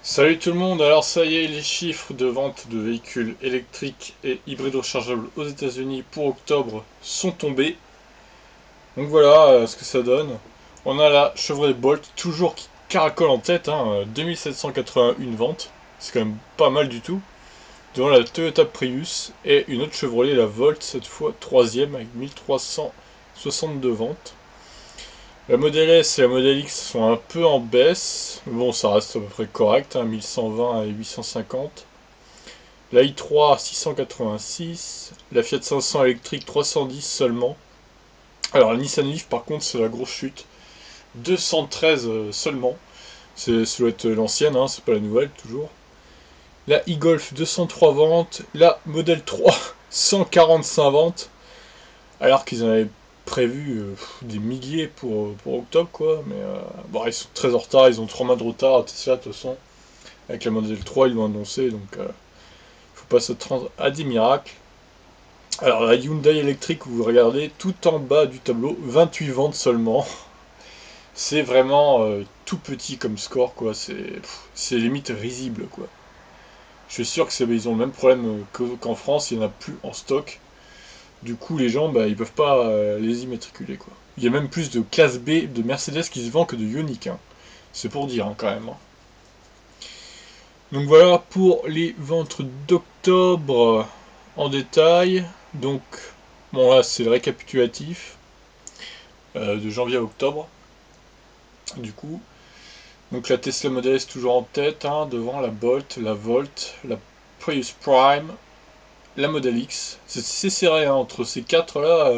Salut tout le monde, alors ça y est, les chiffres de vente de véhicules électriques et hybrides rechargeables aux États-Unis pour octobre sont tombés. Donc voilà ce que ça donne. On a la Chevrolet Bolt, toujours qui caracole en tête, 2781 ventes, c'est quand même pas mal du tout. Devant la Toyota Prius et une autre Chevrolet, la Volt, cette fois troisième avec 1362 ventes. La Model S et la Model X sont un peu en baisse, mais bon, ça reste à peu près correct, 1120 et 850. La i3 686, la Fiat 500 électrique 310 seulement. Alors la Nissan Leaf par contre c'est la grosse chute, 213 seulement. Ça doit être l'ancienne, c'est pas la nouvelle toujours. La e-Golf 203 ventes, la Model 3 145 ventes, alors qu'ils en avaient prévu des milliers pour octobre quoi. Mais bon, ils sont très en retard, ils ont 3 mois de retard. Tesla de toute façon, avec la Model 3 ils l'ont annoncé, donc faut pas s'attendre à des miracles. Alors la Hyundai électrique, vous regardez tout en bas du tableau, 28 ventes seulement. C'est vraiment tout petit comme score quoi, c'est limite risible quoi. Je suis sûr que ils ont le même problème qu'en France, il n'y en a plus en stock. Du coup les gens ils peuvent pas les immatriculer quoi. Il y a même plus de classe B de Mercedes qui se vend que de Ioniq. C'est pour dire quand même. Donc voilà pour les ventes d'octobre en détail. Donc bon là c'est le récapitulatif. De janvier à octobre, du coup. Donc la Tesla Model S toujours en tête, devant la Bolt, la Volt, la Prius Prime, la Model X. C'est serré entre ces quatre là,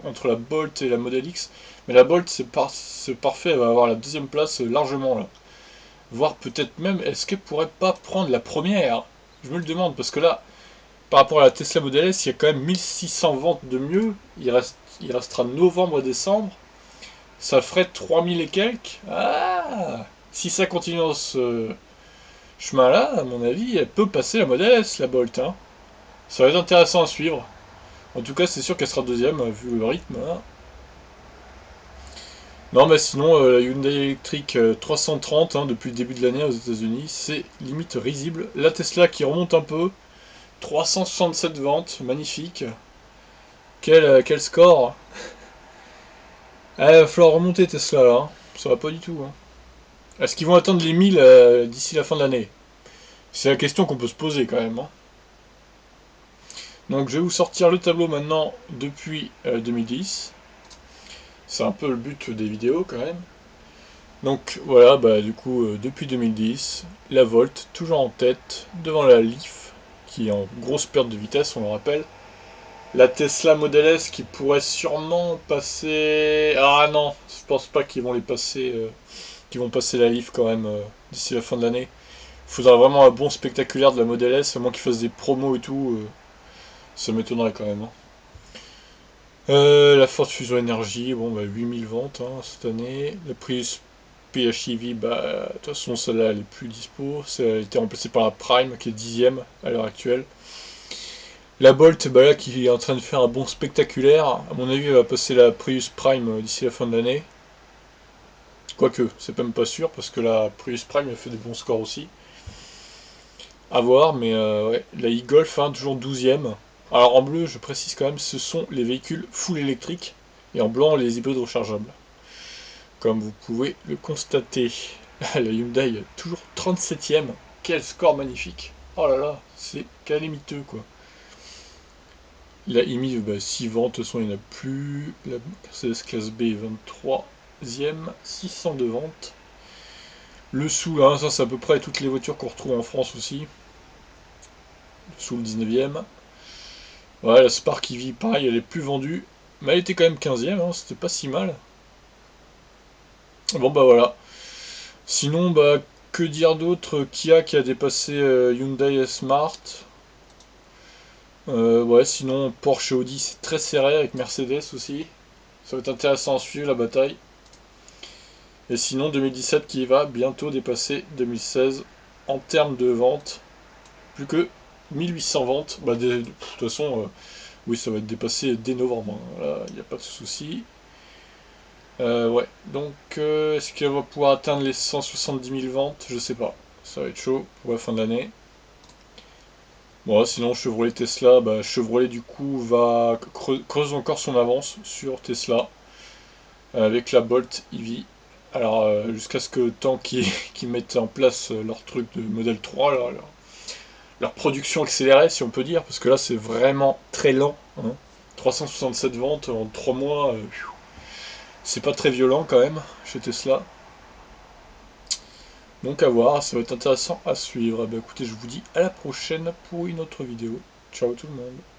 entre la Bolt et la Model X. Mais la Bolt c'est parfait, elle va avoir la deuxième place largement là. Voire peut-être même, est-ce qu'elle pourrait pas prendre la première? Je me le demande parce que là, par rapport à la Tesla Model S, il y a quand même 1600 ventes de mieux. Il restera novembre et décembre. Ça ferait 3000 et quelques. Ah, si ça continue dans ce chemin-là, à mon avis, elle peut passer la Model S, la Bolt. Ça va être intéressant à suivre. En tout cas, c'est sûr qu'elle sera deuxième, vu le rythme. Non, mais sinon, la Hyundai électrique 330, depuis le début de l'année aux États-Unis, c'est limite risible. La Tesla qui remonte un peu, 367 ventes, magnifique. Quel score. Ah, il va falloir remonter Tesla là, ça va pas du tout. Est-ce qu'ils vont atteindre les 1000 d'ici la fin de l'année? C'est la question qu'on peut se poser quand même. Donc je vais vous sortir le tableau maintenant depuis 2010. C'est un peu le but des vidéos quand même. Donc voilà, du coup depuis 2010, la Volt toujours en tête devant la Leaf qui est en grosse perte de vitesse, on le rappelle. La Tesla Model S qui pourrait sûrement passer. Ah non, je pense pas qu'ils vont les passer, qu'ils vont passer la Leaf quand même d'ici la fin de l'année. Il faudra vraiment un bon spectaculaire de la Model S, à moins qu'ils fassent des promos et tout. Ça m'étonnerait quand même. La Ford Fusion Energy, bon 8000 ventes cette année. La Prius PHEV, de toute façon celle-là elle est plus dispo. Elle a été remplacée par la Prime qui est dixième à l'heure actuelle. La Bolt, là qui est en train de faire un bon spectaculaire. À mon avis elle va passer la Prius Prime d'ici la fin de l'année. Quoique, c'est même pas sûr parce que la Prius Prime a fait des bons scores aussi. À voir, mais ouais, la e-Golf, toujours 12ème. Alors en bleu, je précise quand même, ce sont les véhicules full électriques, et en blanc, les hybrides rechargeables. Comme vous pouvez le constater, la Hyundai, toujours 37ème. Quel score magnifique. Oh là là, c'est calamiteux quoi. La IMI, 6 ventes, de toute façon il n'y en a plus. La Mercedes classe B, 23ème, 602 ventes. Le sous, ça c'est à peu près toutes les voitures qu'on retrouve en France aussi. Sous le 19ème. Ouais, la Spark EV, pareil, elle est plus vendue. Mais elle était quand même 15ème, c'était pas si mal. Bon voilà. Sinon, que dire d'autre? Kia qui a dépassé Hyundai Smart. Ouais, sinon Porsche et Audi c'est très serré avec Mercedes aussi. Ça va être intéressant à suivre la bataille. Et sinon 2017 qui va bientôt dépasser 2016 en termes de ventes. Plus que 1800 ventes. De toute façon, oui, ça va être dépassé dès novembre. Là, il n'y a pas de souci. Ouais, donc est-ce qu'elle va pouvoir atteindre les 170 000 ventes? Je sais pas. Ça va être chaud pour la fin de l'année. Bon, sinon Chevrolet Tesla, Chevrolet du coup va creuse encore son avance sur Tesla avec la Bolt EV. Alors jusqu'à ce que tant qu'ils mettent en place leur truc de modèle 3, là, leur production accélérée si on peut dire, parce que là c'est vraiment très lent. Hein. 367 ventes en 3 mois, c'est pas très violent quand même chez Tesla. Donc à voir, ça va être intéressant à suivre. Écoutez, je vous dis à la prochaine pour une autre vidéo. Ciao tout le monde.